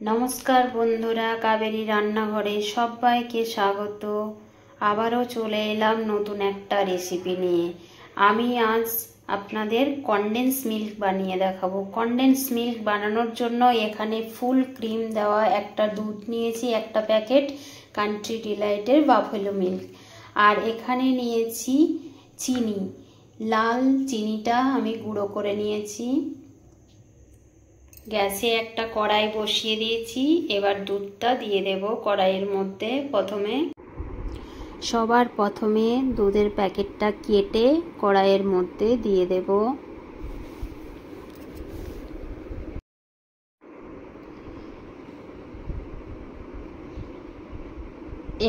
নমস্কার বন্ধুরা, কাবেরী রান্নাঘরে সবাইকে স্বাগত। আবারও চলে এলাম নতুন একটা রেসিপি নিয়ে। আমি আজ আপনাদের কনডেন্স মিল্ক বানিয়ে দেখাবো। কনডেন্স মিল্ক বানানোর জন্য এখানে ফুল ক্রিম দেওয়া একটা দুধ নিয়েছি, একটা প্যাকেট কান্ট্রি ডিলাইটের বাফেলো মিল্ক, আর এখানে নিয়েছি চিনি। লাল চিনিটা আমি গুঁড়ো করে নিয়েছি। গ্যাসে একটা কড়াই বসিয়ে দিয়েছি, এবার দুধটা দিয়ে দেব কড়াইয়ের মধ্যে। সবার প্রথমে দুধের প্যাকেটটা কেটে কড়াইয়ের মধ্যে দিয়ে দেব।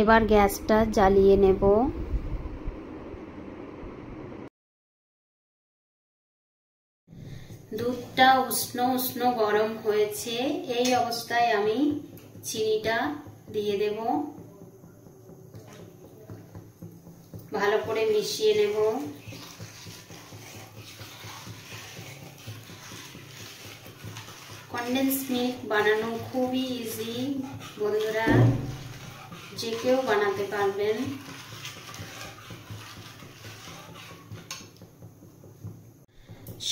এবার গ্যাসটা জ্বালিয়ে নেব। দুধটা উষ্ণ উষ্ণ গরম হয়েছে, এই অবস্থায় আমি চিনিটা দিয়ে দেব। ভালো করে মিশিয়ে নেব। কনডেন্স মিল্ক বানানো খুবই ইজি বন্ধুরা, যে কেউ বানাতে পারবেন।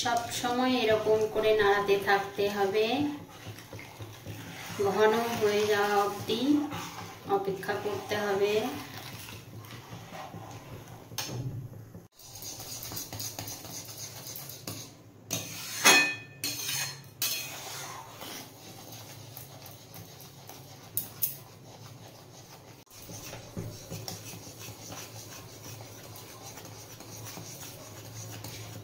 সব সময় এরকম করে নাড়াতে থাকতে হবে, ঘন হয়ে যাওয়া অবধি অপেক্ষা করতে হবে।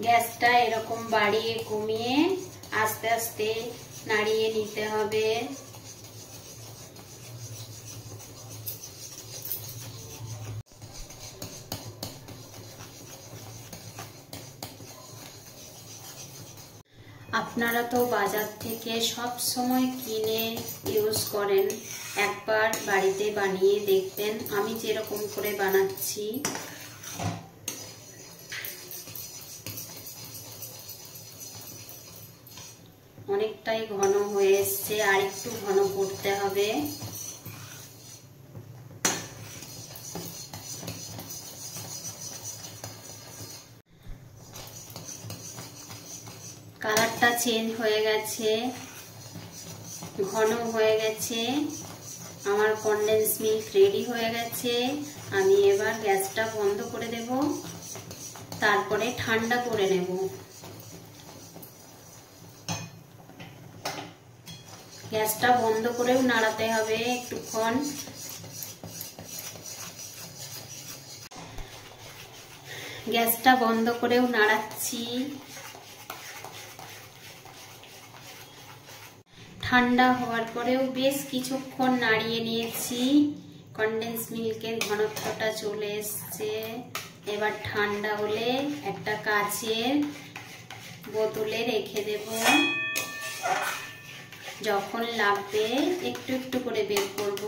গ্যাসটা এরকম বাড়িয়ে কমিয়ে আস্তে আস্তে নাড়িয়ে নিতে হবে। আপনারা তো বাজার থেকে সব সময় কিনে ইউজ করেন, একবার বাড়িতে বানিয়ে দেখবেন আমি যেরকম করে বানাচ্ছি। অনেকটাই ঘন হয়ে এসছে, আর একটু ঘন করতে হবে। কালারটা চেঞ্জ হয়ে গেছে, ঘন হয়ে গেছে। আমার কনডেন্স মিল্ক রেডি হয়ে গেছে। আমি এবার গ্যাসটা বন্ধ করে দেব, তারপরে ঠান্ডা করে নেব। গ্যাসটা বন্ধ করেও নাড়াতে হবে একটুক্ষণ। গ্যাসটা বন্ধ করেও নাড়াচ্ছি। ঠান্ডা হওয়ার পরেও বেশ কিছুক্ষণ নাড়িয়ে নিয়েছি। কনডেন্স মিল্কের ঘনত্বটা চলে এসছে। এবার ঠান্ডা হলে একটা কাচের বোতলে রেখে দেব। যখন লাগবে একটু একটু করে বের করব।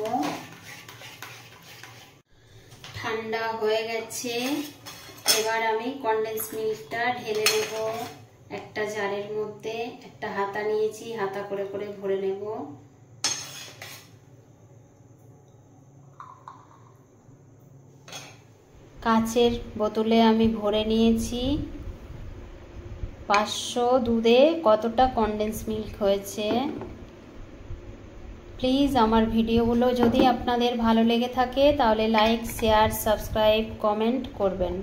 ঠান্ডা হয়ে গেছে, এবার আমি কনডেন্স মিল্কটা ঢেলে নেব একটা জারের মধ্যে। একটা হাতা নিয়েছি, হাতা করে করে ভরে নেব। কাচের বোতলে আমি ভরে নিয়েছি। 500 দুধে কতটা কনডেন্স মিল্ক হয়েছে। প্লিজ আমার ভিডিওগুলো যদি আপনাদের ভালো লেগে থাকে তাহলে লাইক, শেয়ার, সাবস্ক্রাইব, কমেন্ট করবেন।